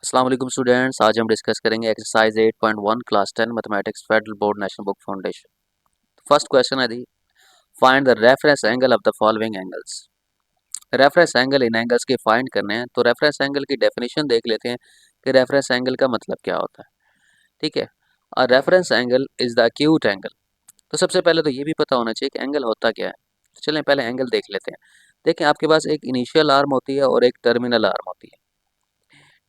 अस्सलाम वालेकुम स्टूडेंट्स। आज हम डिस्कस करेंगे exercise 8.1 class 10 mathematics federal board national book foundation. First question है दी, find the reference angle of the following angles. Reference angle in angles के फाइंड करने हैं, तो रेफरेंस एंगल की डेफिनेशन देख लेते हैं कि रेफरेंस एंगल का मतलब क्या होता है। ठीक है, a reference angle is the acute angle. तो सबसे पहले तो ये भी पता होना चाहिए कि एंगल होता क्या है। तो चलें पहले एंगल देख लेते हैं। देखें, आपके पास एक इनिशियल आर्म होती है और एक टर्मिनल आर्म होती है।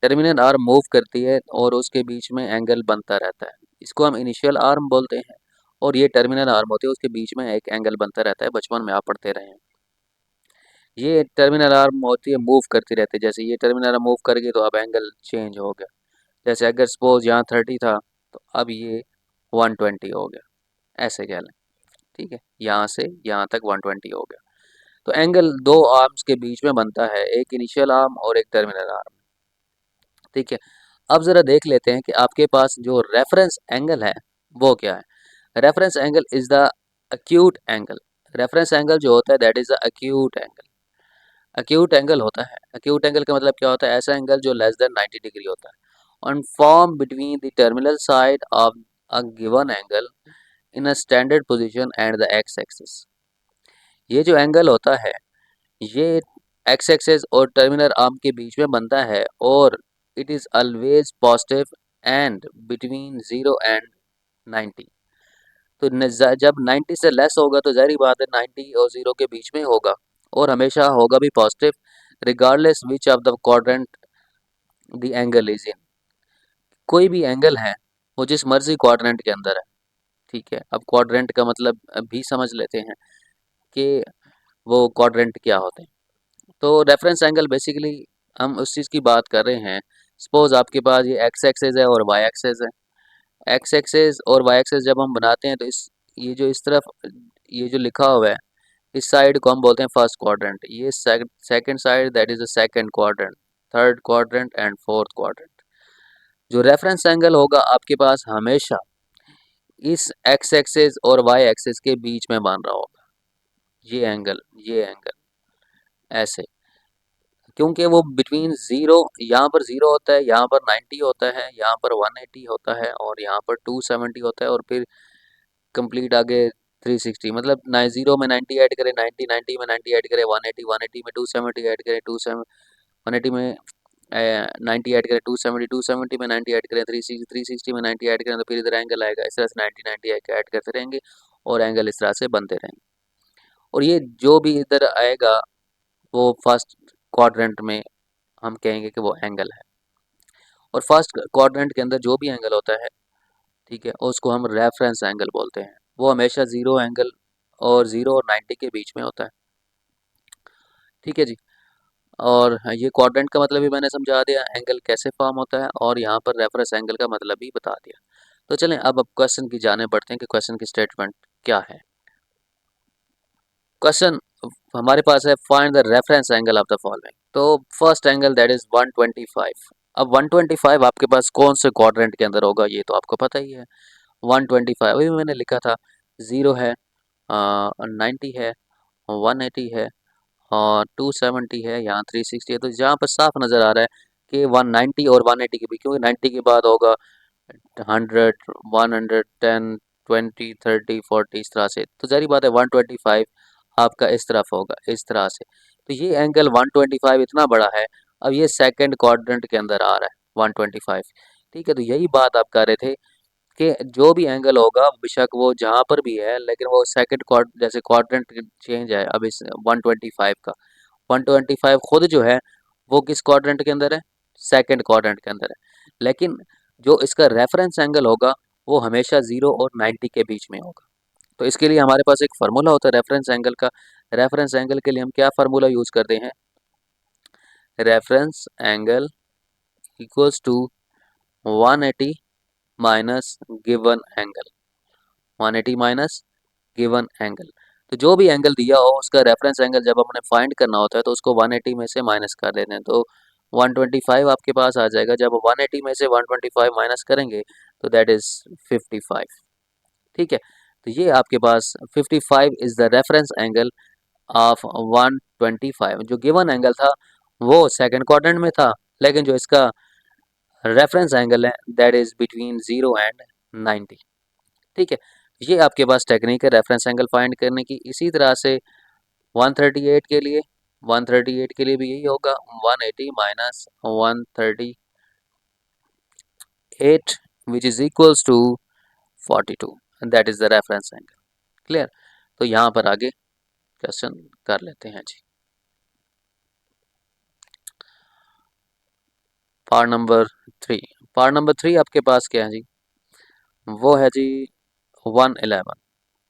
टर्मिनल आर्म मूव करती है और उसके बीच में एंगल बनता रहता है, इसको हम इनिशियल आर्म बोलते हैं। और ये टर्मिनल आर्म होती है, उसके बीच में एक एंगल बनता रहता है। बचपन में आप पढ़ते रहे हैं। ये टर्मिनल आर्म होती है, मूव करती रहती है। जैसे ये टर्मिनल आर्म मूव कर गई तो अब एंगल चेंज हो गया। जैसे अगर सपोज यहाँ 30 था तो अब ये 120 हो गया, ऐसे कह लें। ठीक है, यहाँ से यहाँ तक 120 हो गया। तो एंगल दो आर्म्स के बीच में बनता है, एक इनिशियल आर्म और एक टर्मिनल आर्म। ठीक है, अब ज़रा देख लेते हैं कि आपके पास जो रेफरेंस एंगल है वो क्या है। Reference angle is the acute angle. Reference angle जो होता है that is the acute angle. Acute angle होता है, एक्यूट एंगल का मतलब क्या होता है? ऐसा एंगल जो लेस देन 90 डिग्री होता है on form between the terminal side of a given angle in a standard position and the x axis. ये जो एंगल होता है ये एक्स एक्सिस और टर्मिनल आर्म के बीच में बनता है और it is always positive and between 0 and 90। तो जब 90 से लेस होगा तो ज़ाहिर बात है 90 और 0 के बीच में होगा, और हमेशा होगा भी positive regardless which of the quadrant the angle is in. कोई भी एंगल है वो जिस मर्जी क्वाड्रेंट के अंदर है। ठीक है, अब क्वाड्रेंट का मतलब भी समझ लेते हैं कि वो क्वाड्रेंट क्या होते हैं। तो रेफरेंस एंगल बेसिकली हम उस चीज़ की बात कर रहे हैं। सपोज आपके पास ये एक्स एक्सेस है और वाई एक्सेस है। एक्स एक्सेस और वाई एक्सेस जब हम बनाते हैं तो इस ये जो इस तरफ ये जो लिखा हुआ है इस साइड को हम बोलते हैं फर्स्ट क्वाड्रेंट। ये second side that is the second quadrant, third quadrant and fourth quadrant. जो रेफरेंस एंगल होगा आपके पास हमेशा इस एक्स एक्सेस और वाई एक्सेस के बीच में बन रहा होगा। ये एंगल ऐसे, क्योंकि वो बिटवीन ज़ीरो, यहाँ पर ज़ीरो होता है, यहाँ पर 90 होता है, यहाँ पर 180 होता है और यहाँ पर 270 होता है और फिर कंप्लीट आगे 360। मतलब ना ज़ीरो में 90 ऐड करें, 90 90 में 90 ऐड करें, 180 180 में 270 ऐड करें, 180 में 90 ऐड करें, 270 270 में 90 ऐड करें, 360 360 में 90 ऐड करें, तो फिर इधर एंगल आएगा। इस तरह से 90 90 ऐड करते रहेंगे और एंगल इस तरह से बनते रहेंगे। और ये जो भी इधर आएगा वो फर्स्ट क्वाड्रेंट में हम कहेंगे कि वो एंगल है। और फर्स्ट क्वाड्रेंट के अंदर जो भी एंगल होता है, ठीक है, उसको हम रेफरेंस एंगल बोलते हैं। वो हमेशा ज़ीरो एंगल और 90 के बीच में होता है। ठीक है जी। और ये क्वाड्रेंट का मतलब भी मैंने समझा दिया, एंगल कैसे फॉर्म होता है, और यहाँ पर रेफरेंस एंगल का मतलब भी बता दिया। तो चलें अब क्वेश्चन की जाने बढ़ते हैं कि क्वेश्चन की स्टेटमेंट क्या है। क्वेश्चन हमारे पास है, find the reference angle of the following. तो फर्स्ट एंगल दैट इज 125। अब 125 आपके पास कौन से क्वाड्रेंट के अंदर होगा ये तो आपको पता ही है। 125 अभी मैंने लिखा था, 0 है, 90 है, 180 है और 270 है, यहाँ 360 है। तो यहाँ पर साफ नज़र आ रहा है कि 190 और 180 के बीच, क्योंकि 90 के बाद होगा 100 110 20 30 40 इस तरह से। तो जारी बात है 125 आपका इस तरफ होगा इस तरह से। तो ये एंगल 125 इतना बड़ा है। अब ये सेकंड क्वाड्रेंट के अंदर आ रहा है 125। ठीक है, तो यही बात आप कर रहे थे कि जो भी एंगल होगा बेशक वो जहाँ पर भी है, लेकिन वो सेकंड क्वाड जैसे क्वाड्रेंट चेंज है अब इस 125 का। 125 खुद जो है वो किस क्वाड्रेंट के अंदर है? सेकंड क्वाड्रेंट के अंदर है। लेकिन जो इसका रेफरेंस एंगल होगा वो हमेशा 0 और 90 के बीच में होगा। तो इसके लिए हमारे पास एक फार्मूला होता है रेफरेंस एंगल का। रेफरेंस एंगल के लिए हम क्या फार्मूला यूज़ करते हैं? Reference angle equals to 180 minus given angle, 180 minus given angle. तो जो भी एंगल दिया हो उसका रेफरेंस एंगल जब हमने फाइंड करना होता है तो उसको 180 में से माइनस कर देते हैं। तो 125 आपके पास आ जाएगा। जब 180 में से 125 माइनस करेंगे तो दैट इज़ 55। ठीक है, तो ये आपके पास 55 is the reference angle of 125। जो गिवन एंगल था वो सेकंड क्वाड्रेंट में था, लेकिन जो इसका रेफरेंस एंगल है दैट इज बिटवीन 0 एंड 90। ठीक है, ये आपके पास टेक्निक है रेफरेंस एंगल फाइंड करने की। इसी तरह से 138 के लिए 138 के लिए भी यही होगा 180 minus 138 which is equals to 42 and that is the reference angle. Clear? तो यहाँ पर आगे क्वेश्चन कर लेते हैं जी। Part number 3। पार्ट नंबर 3 आपके पास क्या है जी? वो है जी 111।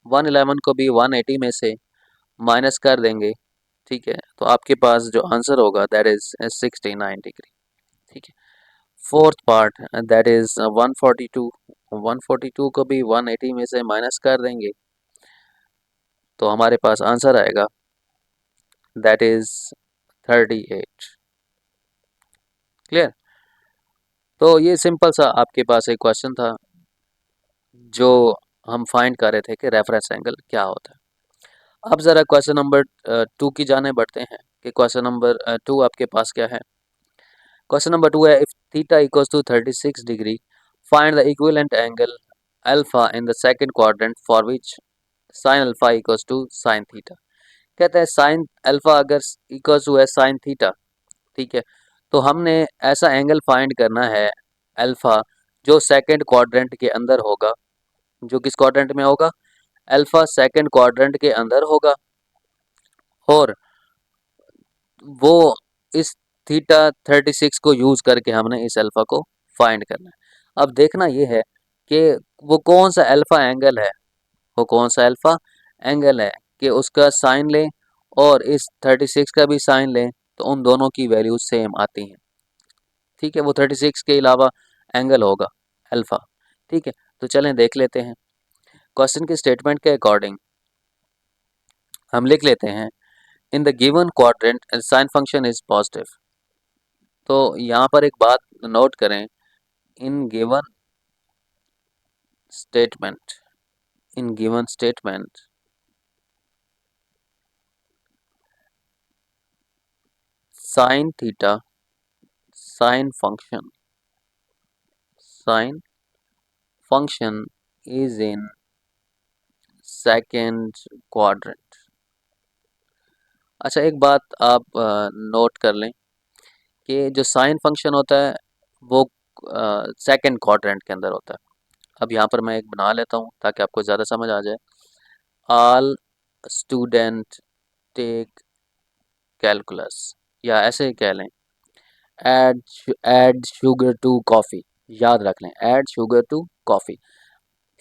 111 को भी 180 में से माइनस कर देंगे। ठीक है, तो आपके पास जो आंसर होगा दैट इज 69 डिग्री। ठीक है, फोर्थ पार्ट दैट इज 142। 142 को भी 180 में से माइनस कर देंगे तो हमारे पास आंसर आएगा दैट इज 38। क्लियर? तो ये सिंपल सा आपके पास एक क्वेश्चन था जो हम फाइंड कर रहे थे कि रेफरेंस एंगल क्या होता है। अब ज़रा क्वेश्चन नंबर 2 की जाने बढ़ते हैं कि क्वेश्चन नंबर 2 आपके पास क्या है। क्वेश्चन नंबर 2 है if theta equals to 36 degree find the equivalent angle alpha in the second quadrant for which sine alpha equals to sine theta. कहते हैं साइन अल्फा अगर इक्वल्स टू है साइन थीटा, ठीक है, तो हमने ऐसा एंगल फाइंड करना है अल्फा जो सेकंड क्वाड्रेंट के अंदर होगा। जो किस क्वाड्रेंट में होगा? अल्फा सेकंड क्वाड्रेंट के अंदर होगा और वो इस थीटा 36 को यूज करके हमने इस अल्फा को फाइंड करना है। अब देखना ये है कि वो कौन सा अल्फा एंगल है, वो कौन सा अल्फा एंगल है कि उसका साइन लें और इस 36 का भी साइन लें तो उन दोनों की वैल्यूज सेम आती हैं। ठीक है, वो 36 के अलावा एंगल होगा अल्फा। ठीक है, तो चलें देख लेते हैं। क्वेश्चन के स्टेटमेंट के अकॉर्डिंग हम लिख लेते हैं in the given quadrant sine function is positive. तो यहाँ पर एक बात नोट करें, in given statement, in given statement sine theta sine function is in second quadrant. अच्छा, एक बात आप नोट कर लें कि जो साइन फंक्शन होता है वो सेकेंड क्वाड्रेंट के अंदर होता है। अब यहाँ पर मैं एक बना लेता हूँ ताकि आपको ज़्यादा समझ आ जाए। ऑल स्टूडेंट टेक कैलकुलस, या ऐसे ही कह लें add add sugar to coffee. याद रख लें ऐड शुगर टू कॉफ़ी।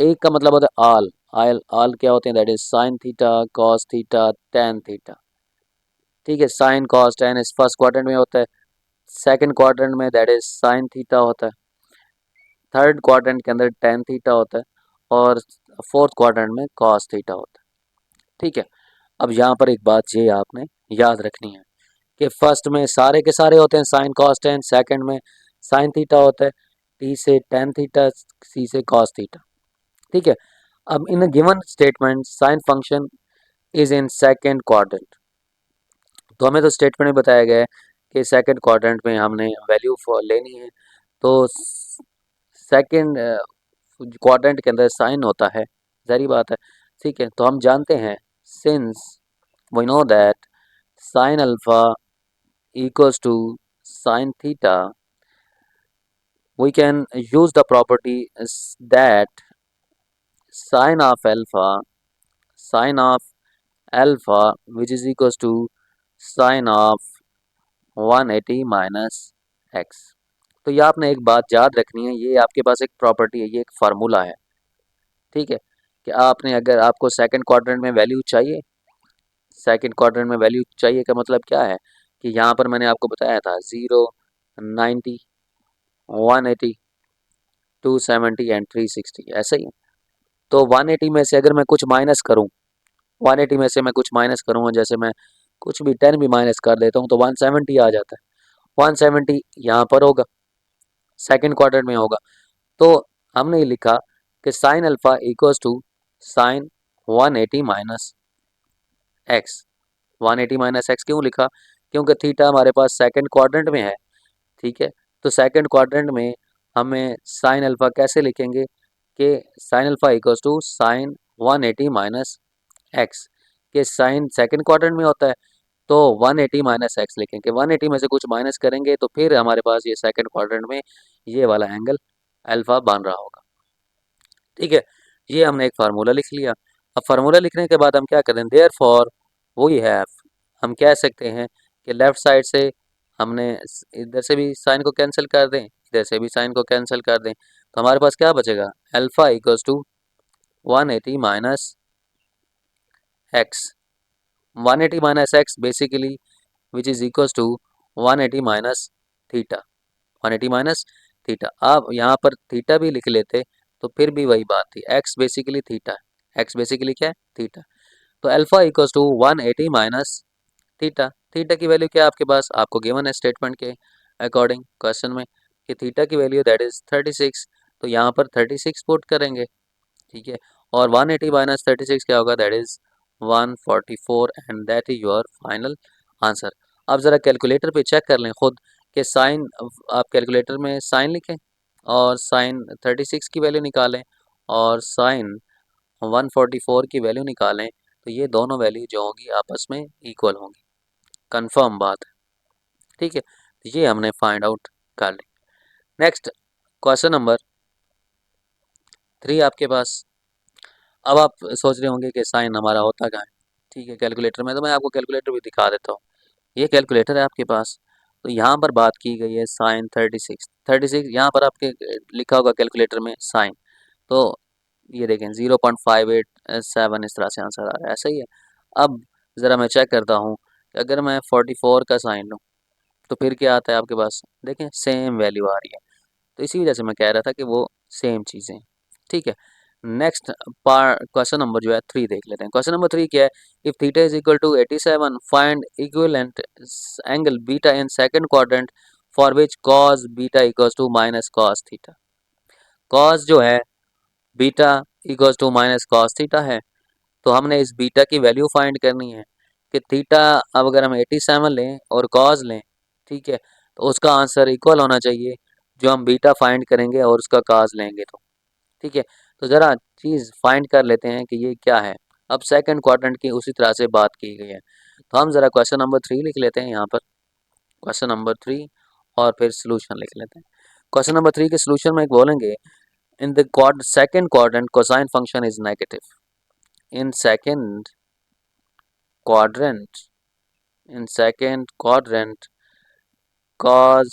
एक का मतलब होता है ऑल। ऑल ऑल क्या होते हैं? That is sine theta cos theta tan theta. ठीक है, साइन कॉस टेन इस फर्स्ट क्वाड्रेंट में होता है, सेकंड क्वाड्रेंट में दैट इज साइन थीटा होता है, थर्ड क्वाड्रेंट के अंदर टेन थीटा होता है और फोर्थ क्वाड्रेंट में कॉस थीटा होता है। ठीक है, अब यहाँ पर एक बात ये आपने याद रखनी है कि फर्स्ट में सारे के सारे होते हैं साइन कॉस टेन, सेकंड में साइन थीटा होता है, टी से टेन थीटा, सी से कॉस थीटा। ठीक है, अब in given statement sine function is in second quadrant. तो हमें तो स्टेटमेंट में बताया गया है कि सेकंड क्वाड्रेंट में हमने वैल्यू लेनी है, तो सेकंड क्वाड्रेंट के अंदर साइन होता है, जारी बात है। ठीक है, तो हम जानते हैं since we know that sine alpha equals to sin theta, we can use the property that sine of alpha which is equals to sine of 180 minus x। तो ये आपने एक बात याद रखनी है, ये आपके पास एक प्रॉपर्टी है, ये एक फार्मूला है। ठीक है, कि आपने अगर आपको सेकंड क्वाड्रेंट में वैल्यू चाहिए, सेकंड क्वाड्रेंट में वैल्यू चाहिए का मतलब क्या है कि यहाँ पर मैंने आपको बताया था 0, 90, 180, 270 एंड 360 ऐसे ही। तो 180 में से अगर मैं कुछ माइनस करूं, 180 में से मैं कुछ माइनस करूंगा, जैसे मैं कुछ भी 10 भी माइनस कर देता हूं तो 170 आ जाता है। 170 यहाँ पर होगा, सेकंड क्वार्टर में होगा। तो हमने ये लिखा कि sine alpha equals to sine 180 minus x. 180 minus x क्यों लिखा? क्योंकि थीटा हमारे पास सेकंड क्वाड्रेंट में है। ठीक है, तो सेकंड क्वाड्रेंट में हमें साइन अल्फ़ा कैसे लिखेंगे कि sine alpha equals to sine 180 minus x, के साइन सेकंड क्वाड्रेंट में होता है तो 180 माइनस एक्स लिखेंगे। 180 में से कुछ माइनस करेंगे तो फिर हमारे पास ये सेकंड क्वाड्रेंट में ये वाला एंगल अल्फ़ा बन रहा होगा। ठीक है, ये हमने एक फार्मूला लिख लिया। अब फार्मूला लिखने के बाद हम क्या करें, देयरफॉर वी हैव, हम कह सकते हैं कि लेफ्ट साइड से हमने इधर से भी साइन को कैंसिल कर दें, इधर से भी साइन को कैंसिल कर दें, तो हमारे पास क्या बचेगा, alpha equals to 180 minus x. 180 minus x basically which is equals to 180 minus theta, 180 minus theta. अब यहाँ पर थीटा भी लिख लेते तो फिर भी वही बात थी, एक्स बेसिकली थीटा है, एक्स बेसिकली क्या है, थीटा। तो alpha equals to 180 minus theta. Theta की वैल्यू क्या है आपके पास, आपको गिवन है स्टेटमेंट के अकॉर्डिंग क्वेश्चन में कि थीटा की वैल्यू दैट इज 36, तो यहाँ पर 36 पुट करेंगे। ठीक है, और 180 माइनस 36 क्या होगा, that is 144 and that is your final answer. आप ज़रा कैलकुलेटर पे चेक कर लें खुद कि साइन, आप कैलकुलेटर में साइन लिखें और साइन 36 की वैल्यू निकालें और साइन 144 की वैल्यू निकालें, तो ये दोनों वैल्यू जो होंगी आपस में इक्वल होंगी, कंफर्म बात है। ठीक है, तो ये हमने फाइंड आउट कर ली। नेक्स्ट क्वेश्चन नंबर 3 आपके पास। अब आप सोच रहे होंगे कि साइन हमारा होता कहाँ है। ठीक है, कैलकुलेटर में, तो मैं आपको कैलकुलेटर भी दिखा देता हूँ। ये कैलकुलेटर है आपके पास, तो यहाँ पर बात की गई है साइन 36 यहाँ पर आपके लिखा होगा कैलकुलेटर में साइन, तो ये देखें 0.587 इस तरह से आंसर आ रहा है, ऐसा ही है। अब ज़रा मैं चेक करता हूँ कि अगर मैं 44 का साइन लूँ तो फिर क्या आता है आपके पास, देखें सेम वैल्यू आ रही है, तो इसी वजह से मैं कह रहा था कि वो सेम चीज़ें हैं। ठीक है, नेक्स्ट क्वेश्चन नंबर जो है 3 देख लेते हैं। क्वेश्चन नंबर 3 क्या है, if theta is equal to 87 find equivalent angle beta in second quadrant for which cos beta equals to minus cos theta. Cos जो है beta equals to minus cos theta है, तो हमने इस बीटा की value find करनी है कि थीटा, अब अगर हम 87 लें और कॉस लें, ठीक है, तो उसका आंसर इक्वल होना चाहिए जो हम बीटा फाइंड करेंगे और उसका कॉस लेंगे तो। ठीक है, तो ज़रा चीज़ फाइंड कर लेते हैं कि ये क्या है। अब सेकंड क्वाड्रेंट की उसी तरह से बात की गई है, तो हम ज़रा क्वेश्चन नंबर 3 लिख लेते हैं यहाँ पर, क्वेश्चन नंबर 3 और फिर सोल्यूशन लिख लेते हैं। क्वेश्चन नंबर 3 के सोल्यूशन में एक बोलेंगे, इन the second quadrant cosine function is negative. In second quadrant in second quadrant cos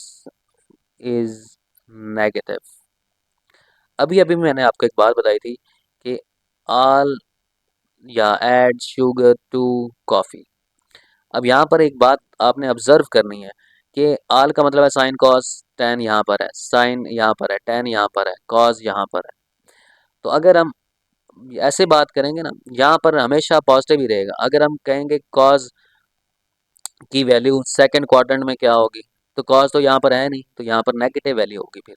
is negative। अभी अभी मैंने आपको एक बात बताई थी कि all या add sugar to coffee। अब यहाँ पर एक बात आपने ऑब्जर्व करनी है कि आल का मतलब है साइन कॉस, टेन यहाँ पर है, साइन यहाँ पर है, टेन यहाँ पर है, कॉस यहाँ पर है। तो अगर हम ऐसे बात करेंगे ना, यहाँ पर हमेशा पॉजिटिव ही रहेगा। अगर हम कहेंगे कॉस की वैल्यू सेकंड क्वाड्रेंट में क्या होगी, तो कॉस तो यहाँ पर है नहीं, तो यहाँ पर नेगेटिव वैल्यू होगी। फिर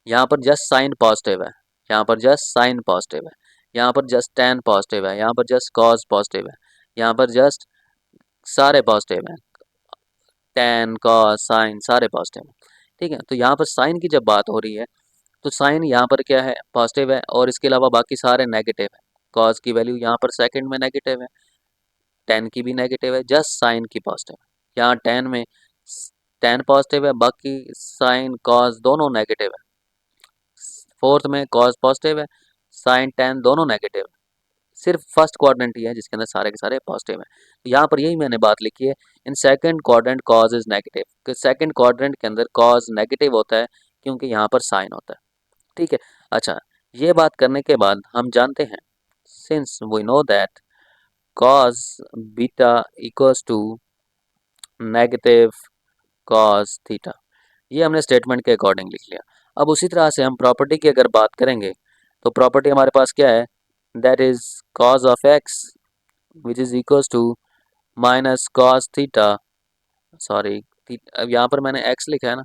यहाँ पर जस्ट साइन पॉजिटिव है, यहाँ पर जस्ट साइन पॉजिटिव है, यहाँ पर जस्ट टेन पॉजिटिव है, यहाँ पर जस्ट कॉस पॉजिटिव है, यहाँ पर जस्ट सारे पॉजिटिव हैं, टेन कॉस साइन सारे पॉजिटिव हैं। ठीक है, तो यहाँ पर साइन की जब बात हो रही है तो साइन यहाँ पर क्या है, पॉजिटिव है, और इसके अलावा बाकी सारे नेगेटिव है। कॉस की वैल्यू यहाँ पर सेकंड में नेगेटिव है, टेन की भी नेगेटिव है, जस्ट साइन की पॉजिटिव है। यहाँ टेन में टेन पॉजिटिव है, बाकी साइन कॉस दोनों नेगेटिव है। फोर्थ में कॉस पॉजिटिव है, साइन टेन दोनों नेगेटिव है। सिर्फ फर्स्ट क्वाड्रेंट ही है जिसके अंदर सारे के सारे पॉजिटिव हैं। तो यहाँ पर यही मैंने बात लिखी है, इन second quadrant cause is negative, कि सेकंड क्वाड्रेंट के अंदर कॉज नेगेटिव होता है क्योंकि यहाँ पर साइन होता है। ठीक है, अच्छा, ये बात करने के बाद हम जानते हैं, since we know that cos beta equals to negative cos theta, ये हमने स्टेटमेंट के अकॉर्डिंग लिख लिया। अब उसी तरह से हम प्रॉपर्टी की अगर बात करेंगे तो प्रॉपर्टी हमारे पास क्या है, that is cos of x which is equals to minus cos theta, sorry अब यहाँ पर मैंने x लिखा है ना,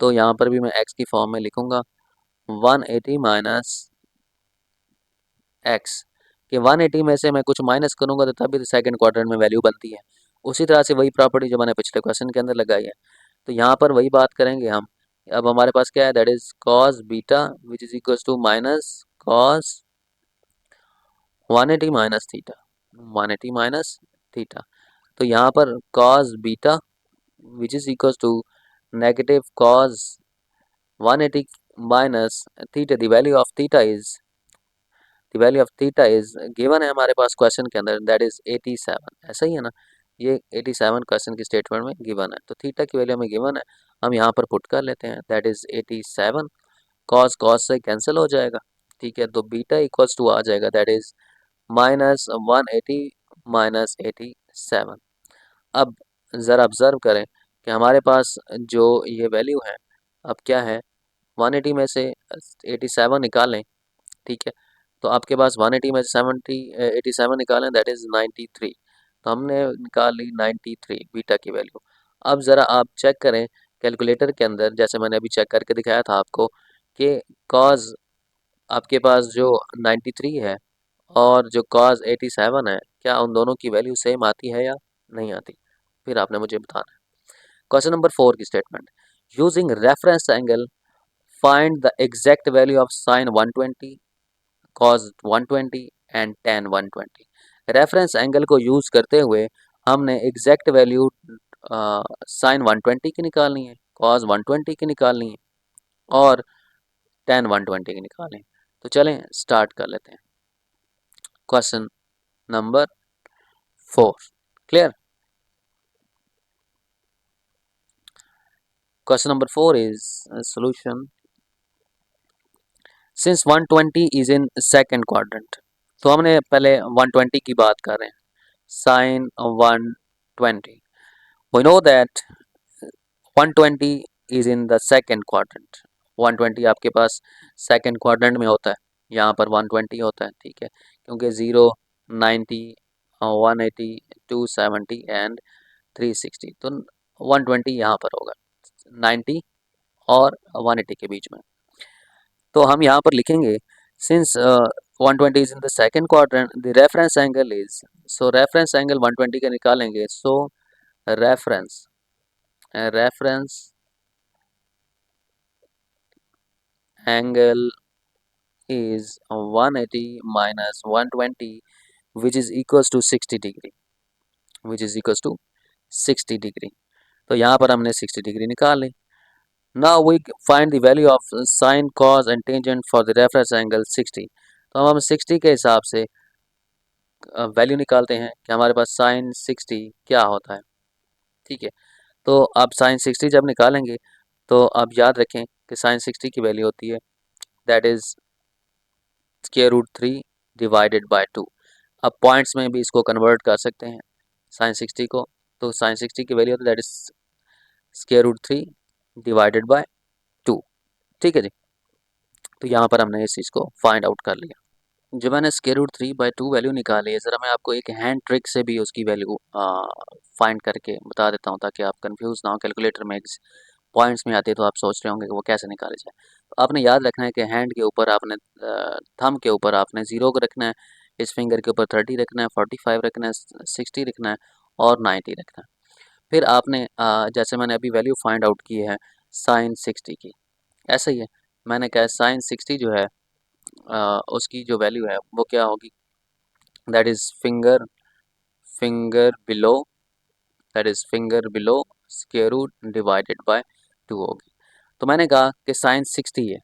तो यहाँ पर भी मैं x की फॉर्म में लिखूंगा 180 माइनस x, कि 180 में से मैं कुछ माइनस करूंगा तो तभी तो सेकंड क्वाड्रेंट में वैल्यू बनती है। उसी तरह से वही प्रॉपर्टी जो मैंने पिछले क्वेश्चन के अंदर लगाई है, तो यहाँ पर वही बात करेंगे हम अब हमारे पास क्या है, that is cos beta which is equal to minus cos 180 minus theta, 180 minus theta. तो यहाँ पर cos beta which is equal to negative cos 180 minus theta, the value of theta is, the value of theta is given है हमारे पास question के अंदर, that is 87, ऐसा ही है ना, ये 87 क्वेश्चन की स्टेटमेंट में गिवन है, तो थीटा की वैल्यू हमें गिवन है, हम यहाँ पर पुट कर लेते हैं, दैट इज 87, कॉस कॉस से कैंसिल हो जाएगा, ठीक है, तो बीटा इक्वल्स टू आ जाएगा दैट इज माइनस 180 माइनस 87। अब ज़रा ऑब्जर्व करें कि हमारे पास जो ये वैल्यू है, अब क्या है, 180 में से 87 निकालें, ठीक है, तो आपके पास 180 में से 87 निकालें दैट इज़ 93, तो हमने निकाली 93 बीटा की वैल्यू। अब ज़रा आप चेक करें कैलकुलेटर के अंदर, जैसे मैंने अभी चेक करके दिखाया था आपको कि कॉज आपके पास जो 93 है और जो कॉज 87 है, क्या उन दोनों की वैल्यू सेम आती है या नहीं आती, फिर आपने मुझे बताना है। क्वेश्चन नंबर 4 की statement, using reference angle find the exact value of sine 120 cos 120 and tan 120। Reference angle को यूज़ करते हुए हमने एग्जैक्ट वैल्यू साइन 120 की निकालनी है, cos 120 की निकालनी है और tan 120 की निकालनी है। तो चलें स्टार्ट कर लेते हैं। Question number 4 clear. Question number 4 is solution, since 120 is in second quadrant, तो हमने पहले 120 की बात कर रहे हैं, sign 120, we know that 120 is in the second quadrant, 120 आपके पास सेकंड क्वाड्रेंट में होता है, यहाँ पर 120 होता है, ठीक है, क्योंकि 0 90 180 270 एंड 360, तो 120 यहाँ पर होगा 90 और 180 के बीच में। तो हम यहाँ पर लिखेंगे since 120 is in the second quadrant the reference angle is, so reference angle 120 का निकालेंगे, सो reference reference angle is 180 minus 120 which is equals to 60 degree, which is equals to 60 degree। तो यहाँ पर हमने 60 डिग्री निकाल ली। Now we find the value of sin, cos and tangent for the reference angle 60। तो हम 60 के हिसाब से वैल्यू निकालते हैं कि हमारे पास sin 60 क्या होता है, ठीक है। तो अब sin 60 जब निकालेंगे तो अब याद रखें कि sin 60 की वैल्यू होती है that is square root 3 divided by 2। अब पॉइंट्स में भी इसको कन्वर्ट कर सकते हैं साइन 60 को, तो साइन 60 की value that is square root 3 divided by 2, ठीक है जी। तो यहाँ पर हमने इस चीज़ को फाइंड आउट कर लिया। जो मैंने स्क्वायर रूट 3 बाय 2 वैल्यू निकाली है, ज़रा मैं आपको एक हैंड ट्रिक से भी उसकी वैल्यू फाइंड करके बता देता हूँ ताकि आप कंफ्यूज ना हो, कैलकुलेटर में पॉइंट्स में आती है तो आप सोच रहे होंगे कि वो कैसे निकाले जाए। तो आपने याद रखना है कि हैंड के ऊपर आपने थंब के ऊपर आपने 0 को रखना है, इस फिंगर के ऊपर 30 रखना है, 45 रखना है, 60 रखना है और 90 रखना है। फिर आपने जैसे मैंने अभी वैल्यू फाइंड आउट की है साइन 60 की, ऐसा ही है, मैंने कहा साइन 60 जो है उसकी जो वैल्यू है वो क्या होगी, that is finger below, that is finger below square root divided by 2 होगी। तो मैंने कहा कि साइन 60 है,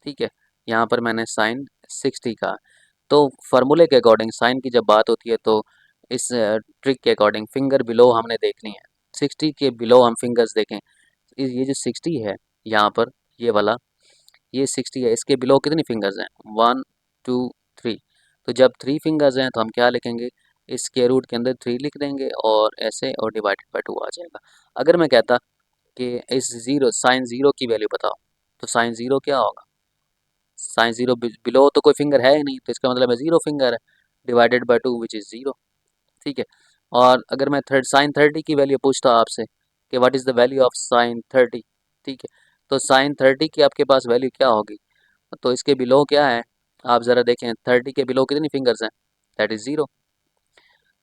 ठीक है, यहाँ पर मैंने साइन 60 का, तो फार्मूले के अकॉर्डिंग साइन की जब बात होती है तो इस ट्रिक के अकॉर्डिंग फिंगर बिलो हमने देखनी है, 60 के बिलो हम फिंगर्स देखें, ये जो 60 है यहाँ पर ये वाला, ये 60 है, इसके बिलो कितनी फिंगर्स हैं, 1 2 3, तो जब 3 फिंगर्स हैं तो हम क्या लिखेंगे, इस स्क्वायर रूट के अंदर 3 लिख देंगे और ऐसे और डिवाइडेड बाय 2 आ जाएगा। अगर मैं कहता कि इस ज़ीरो साइन ज़ीरो की वैल्यू बताओ, तो साइन ज़ीरो क्या होगा, साइन ज़ीरो बिलो तो कोई फिंगर है ही नहीं, तो इसका मतलब है ज़ीरो फिंगर है, divided by 2 which is zero, ठीक है। और अगर मैं साइन 30 की वैल्यू पूछता आपसे कि what is the value of sine 30, ठीक है, तो साइन 30 की आपके पास वैल्यू क्या होगी, तो इसके बिलो क्या है, आप ज़रा देखें 30 के बिलो कितनी फिंगर्स हैं, that is zero,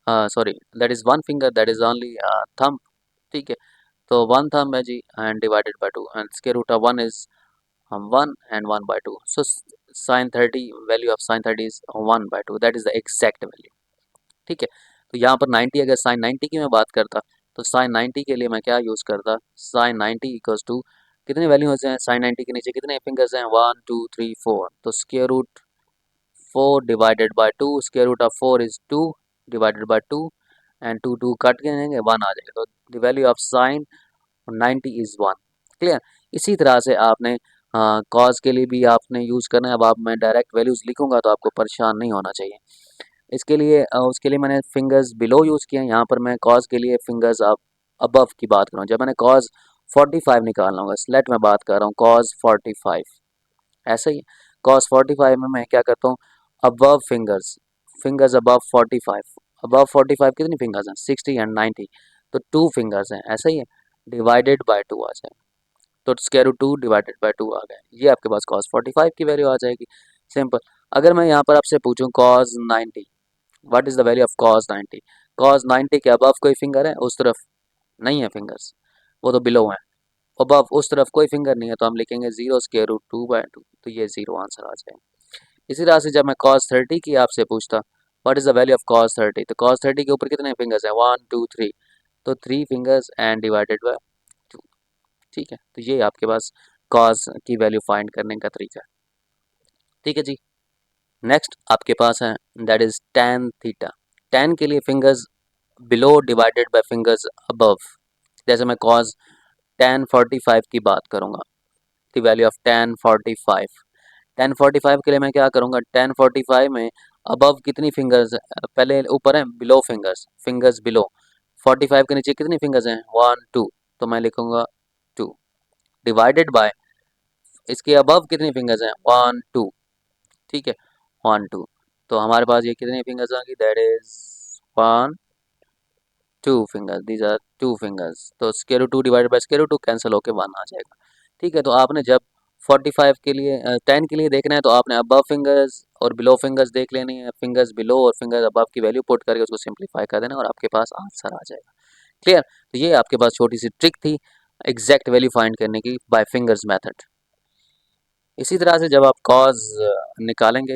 sorry that is one finger, that is only thumb, ठीक है। तो 1 थंब है जी and divided by 2 and square root of 1 is 1 and 1/2. So sin 30 value of sin 30 is 1/2. That is the exact value. ठीक है. तो यहाँ पर 90 अगर sin 90 की मैं बात करता तो sin 90 के लिए मैं क्या यूज़ करता, sin 90 इक्वल्स टू कितने वैल्यू होते हैं sin 90 के नीचे कितने फिंगर्स हैं 1 2 3 4. तो square root 4 divided by 2, square root of 4 is 2 divided by 2 and 2 2 cut के जाएंगे 1 आ जाएगा. तो the value of sin 90 is 1. Clear. इसी तरह से आपने कॉज के लिए भी आपने यूज़ करना है. अब आप मैं डायरेक्ट वैल्यूज़ लिखूंगा तो आपको परेशान नहीं होना चाहिए. इसके लिए उसके लिए मैंने फिंगर्स बिलो यूज़ किए हैं. यहाँ पर मैं कॉज के लिए फिंगर्स आप अबव की बात कर रहा हूँ. जब मैंने कॉज 45 निकालना होगा, स्लेट में बात कर रहा हूँ कॉज 45. ऐसे ही कॉज 45 में मैं क्या करता हूँ above fingers, fingers above 45. Above 45 कितनी फिंगर्स हैं 60 एंड 90. तो 2 फिंगर्स हैं. ऐसे ही है डिवाइडेड बाय 2 आ जाए. तो स्क्वायर रूट 2 डिवाइडेड बाय 2 आ गए. ये आपके पास कॉस 45 की वैल्यू आ जाएगी. सिंपल. अगर मैं यहाँ पर आपसे पूछूं cos 90, what is the value of cos 90. Cos 90 के अबव कोई फिंगर है उस तरफ नहीं है फिंगर्स, वो तो बिलो है. अबव उस तरफ कोई फिंगर नहीं है तो हम लिखेंगे 0 स्क्वायर रूट 2/2. तो ये 0 आंसर आ जाएगा. इसी तरह से जब मैं कॉस 30 की आपसे पूछता what is the value of cos 30, तो कॉस 30 के ऊपर कितने फिंगर्स हैं 1 2 3. तो 3 फिंगर्स एंड डिवाइडेड बाय 2. ठीक है. तो ये आपके पास कॉस की वैल्यू फाइंड करने का तरीका है. ठीक है जी. नेक्स्ट आपके पास है that is tan theta. tan के लिए fingers below divided by fingers above. जैसे मैं कॉस tan 45 की बात करूंगा, the value of tan 45. tan 45 के लिए मैं क्या करूंगा tan 45 में अबव कितनी फिंगर्स पहले ऊपर है बिलो फिंगर्स, फिंगर्स बिलो 45 के नीचे कितनी फिंगर्स हैं 1 2. तो मैं लिखूंगा 2 डिवाइडेड बाय इसके अबव कितनी फिंगर्स हैं 1 2. ठीक है 1 2. तो हमारे पास ये कितनी फिंगर्स होंगी that is 1 2 fingers. These are 2 fingers. तो square root 2 divided by square root 2 cancel होके 1 आ जाएगा. ठीक है. तो आपने जब 45 के लिए 10 के लिए देखना है तो आपने अबव फिंगर्स और बिलो फिंगर्स देख लेनी है. फिंगर्स बिलो और फिंगर्स अबव की वैल्यू पुट करके उसको सिंप्लीफाई कर देना और आपके पास आंसर आ जाएगा. क्लियर. तो ये आपके पास छोटी सी ट्रिक थी एग्जैक्ट वैल्यू फाइंड करने की बाय फिंगर्स मेथड. इसी तरह से जब आप कॉज निकालेंगे,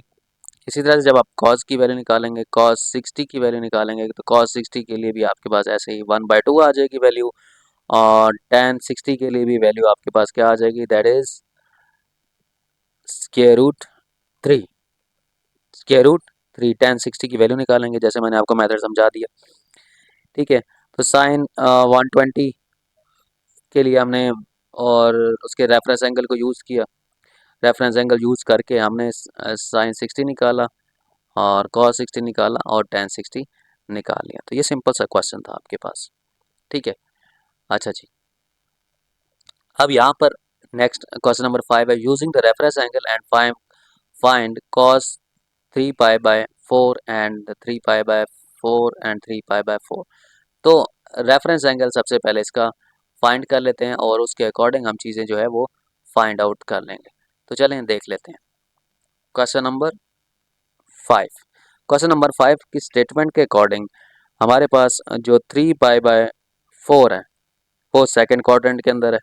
इसी तरह से जब आप कॉज की वैल्यू निकालेंगे, कॉज 60 की वैल्यू निकालेंगे तो कॉज 60 के लिए भी आपके पास ऐसे ही 1/2 आ जाएगी वैल्यू. और tan 60 के लिए भी वैल्यू आपके पास क्या आ जाएगी that is square root 3. Square root 3 tan 60 की वैल्यू निकालेंगे जैसे मैंने आपको मेथड समझा दिया. ठीक है. तो साइन 120 के लिए हमने और उसके रेफरेंस एंगल को यूज़ किया. रेफरेंस एंगल यूज़ करके हमने साइन 60 निकाला और कॉस 60 निकाला और tan 60 निकाल लिया. तो ये सिंपल सा क्वेश्चन था आपके पास. ठीक है. अच्छा जी. अब यहाँ पर नेक्स्ट क्वेश्चन नंबर 5 है using the reference angle and find cos 3π/4 and 3π/4 and 3π/4. तो रेफरेंस एंगल सबसे पहले इसका फाइंड कर लेते हैं और उसके अकॉर्डिंग हम चीज़ें जो है वो फाइंड आउट कर लेंगे. तो चलें देख लेते हैं क्वेश्चन नंबर 5. क्वेश्चन नंबर 5 की स्टेटमेंट के अकॉर्डिंग हमारे पास जो 3π/4 है वो सेकंड क्वाड्रेंट के अंदर है.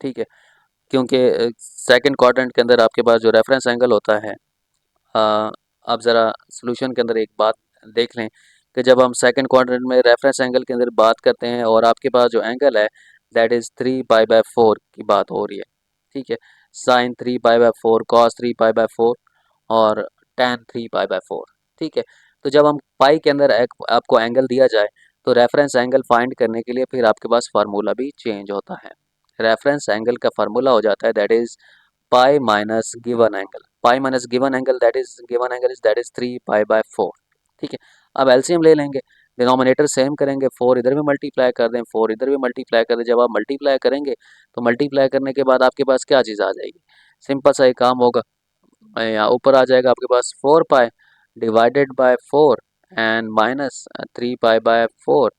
ठीक है. क्योंकि सेकंड क्वाड्रेंट के अंदर आपके पास जो रेफरेंस एंगल होता है, आप ज़रा सॉल्यूशन के अंदर एक बात देख लें कि जब हम सेकंड क्वाड्रेंट में रेफरेंस एंगल के अंदर बात करते हैं और आपके पास जो एंगल है दैट इज़ 3π/4 की बात हो रही है. ठीक है. साइन 3π/4 कॉस 3π/4 और tan 3π/4. ठीक है. तो जब हम पाई के अंदर आपको एंगल दिया जाए तो रेफरेंस एंगल फाइंड करने के लिए फिर आपके पास फार्मूला भी चेंज होता है. रेफरेंस एंगल का फार्मूला हो जाता है that is pi minus given angle. Pi minus given angle that is 3π/4. ठीक है. अब एलसीएम ले लेंगे, डिनोमिनेटर सेम करेंगे, 4 इधर भी मल्टीप्लाई कर दें, 4 इधर भी मल्टीप्लाई कर दें. जब आप मल्टीप्लाई करेंगे तो मल्टीप्लाई करने के बाद आपके पास क्या चीज़ आ जाएगी, सिंपल सा एक काम होगा, यहाँ ऊपर आ जाएगा आपके पास 4π divided by 4 and minus 3π/4.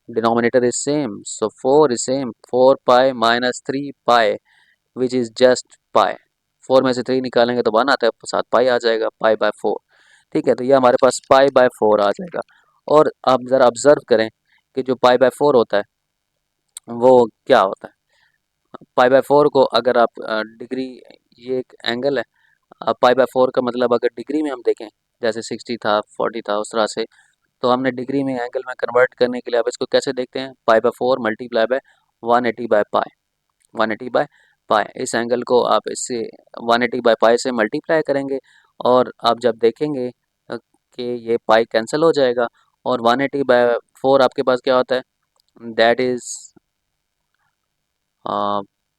Denominator is same so 4 is same 4π minus 3π which is just pi. 4 में से 3 निकालेंगे तो 1 आता है, साथ पाई आ जाएगा π/4. ठीक है. तो ये हमारे पास π/4 आ जाएगा. और आप ज़रा ऑब्जर्व करें कि जो π/4 होता है वो क्या होता है? पाई बाय फोर को अगर आप डिग्री, ये एक एंगल है। अब पाई बाय फोर का मतलब अगर डिग्री में हम देखें, जैसे 60 था, 40 था, उस तरह से, तो हमने डिग्री में एंगल में कन्वर्ट करने के लिए अब इसको कैसे देखते हैं? पाई by four multiply by 180 by pi, 180 by pi. इस एंगल को आप इससे 180 बाय पाई से मल्टीप्लाई करेंगे, और आप जब देखेंगे कि ये पाई कैंसिल हो जाएगा, और 180 बाय फोर आपके पास क्या होता है? That is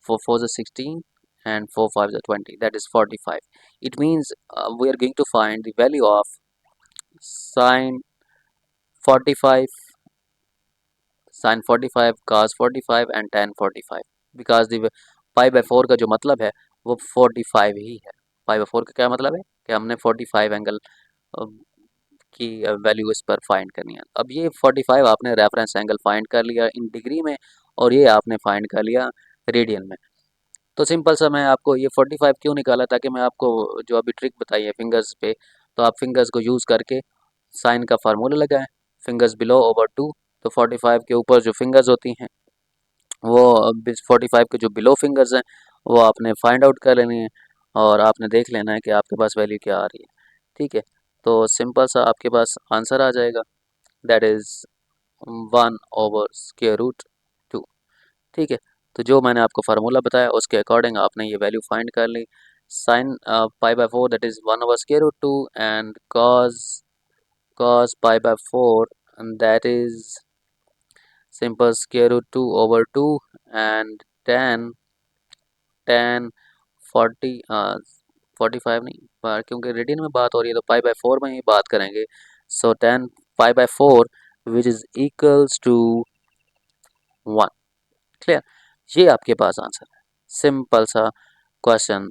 4 4 is 16 and 4 5 is 20, that is 45. It means we are going to find the value of sine 45, sin 45, cos 45 and tan 45, because the pi by four का जो मतलब है वो 45 ही है। पाई बाय फोर का क्या मतलब है कि हमने 45 एंगल की वैल्यू इस पर फाइंड करनी है। अब ये 45 आपने रेफरेंस एंगल फाइंड कर लिया इन डिग्री में, और ये आपने फाइंड कर लिया रेडियन में। तो सिंपल सा मैं आपको ये 45 क्यों निकाला, ताकि मैं आपको जो अभी ट्रिक बताई है फिंगर्स पे, तो आप फिंगर्स को यूज़ करके साइन का फार्मूला लगाएं, फिंगर्स बिलो ओवर टू। तो 45 के ऊपर जो फिंगर्स होती हैं, वो 45 के जो बिलो फिंगर्स हैं, वो आपने फाइंड आउट कर लेनी है, और आपने देख लेना है कि आपके पास वैल्यू क्या आ रही है। ठीक है, तो सिंपल सा आपके पास आंसर आ जाएगा, दैट इज़ 1/√2। ठीक है, तो जो मैंने आपको फार्मूला बताया उसके अकॉर्डिंग आपने ये वैल्यू फाइंड कर ली। Sine pi by four that is 1/√2, and cos pi by four that is simple √2/2, and tan 40 45 नहीं, पर क्योंकि रेडियन में बात हो रही है तो पाई बाय फोर में ही बात करेंगे। So tan pi by four which is equals to 1। Clear? ये आपके पास आंसर है, सिंपल सा क्वेश्चन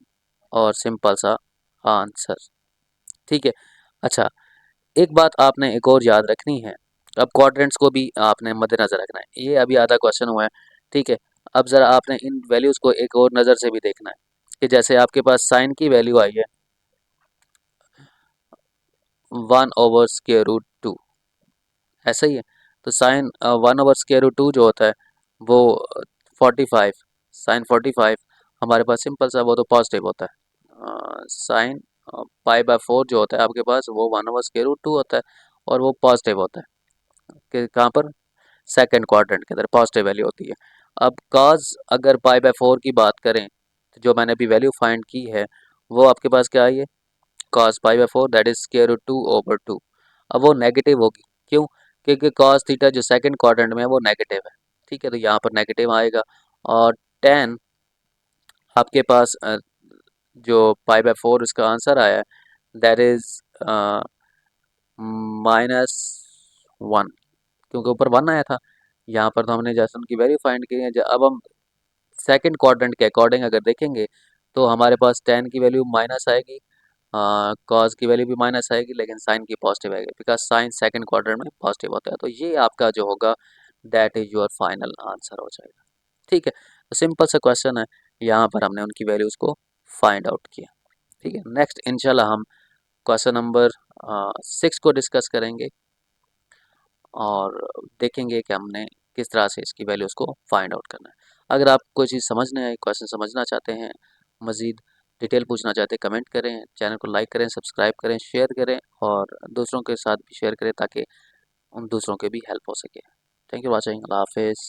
और सिंपल सा आंसर। ठीक है, अच्छा, एक बात आपने एक और याद रखनी है, अब क्वाड्रेंट्स को भी आपने मद्देनज़र रखना है। ये अभी आधा क्वेश्चन हुआ है, ठीक है। अब ज़रा आपने इन वैल्यूज़ को एक और नज़र से भी देखना है, कि जैसे आपके पास साइन की वैल्यू आई है 1/√2, ऐसा ही है। तो साइन 1/√2 जो होता है वो 45, साइन 45 हमारे पास सिंपल सा वो तो पॉजिटिव होता है। साइन पाई बाय फोर जो होता है आपके पास वो 1/√2 होता है, और वो पॉजिटिव होता है कि कहाँ पर? सेकंड क्वाड्रेंट के अंदर पॉजिटिव वैल्यू होती है। अब cos अगर पाई बाय फोर की बात करें, तो जो मैंने अभी वैल्यू फाइंड की है वो आपके पास क्या आई है? cos pi by four that is √2/2। अब वो नेगेटिव होगी, क्यों? क्योंकि cos थीटा जो सेकंड क्वाड्रेंट में है वो नेगेटिव है। ठीक है, तो यहाँ पर नेगेटिव आएगा, और tan आपके पास जो पाई बाय फोर इसका आंसर आया है दैट इज -1, क्योंकि ऊपर 1 आया था। यहाँ पर तो हमने जैसे उनकी वैल्यू फाइंड की है। अब हम सेकंड क्वाड्रेंट के अकॉर्डिंग अगर देखेंगे, तो हमारे पास tan की वैल्यू माइनस आएगी, cos की वैल्यू भी माइनस आएगी, लेकिन साइन की पॉजिटिव आएगी, बिकॉज साइन सेकंड क्वाड्रेंट में पॉजिटिव होता है। तो ये आपका जो होगा that is your final answer हो जाएगा। ठीक है, तो सिंपल सा क्वेश्चन है, यहाँ पर हमने उनकी वैल्यूज़ को फाइंड आउट किया। ठीक है, नेक्स्ट इंशाल्लाह हम क्वेश्चन नंबर 6 को डिस्कस करेंगे, और देखेंगे कि हमने किस तरह से इसकी वैल्यूज़ को फाइंड आउट करना है। अगर आप कोई चीज़ समझने आई, क्वेश्चन समझना चाहते हैं, मज़ीद डिटेल पूछना चाहते हैं, कमेंट करें, चैनल को लाइक करें, सब्सक्राइब करें, शेयर करें, और दूसरों के साथ भी शेयर करें, ताकि उन दूसरों की भी हेल्प हो सके। थैंक यू वॉचिंग, अल्लाह हाफिज़।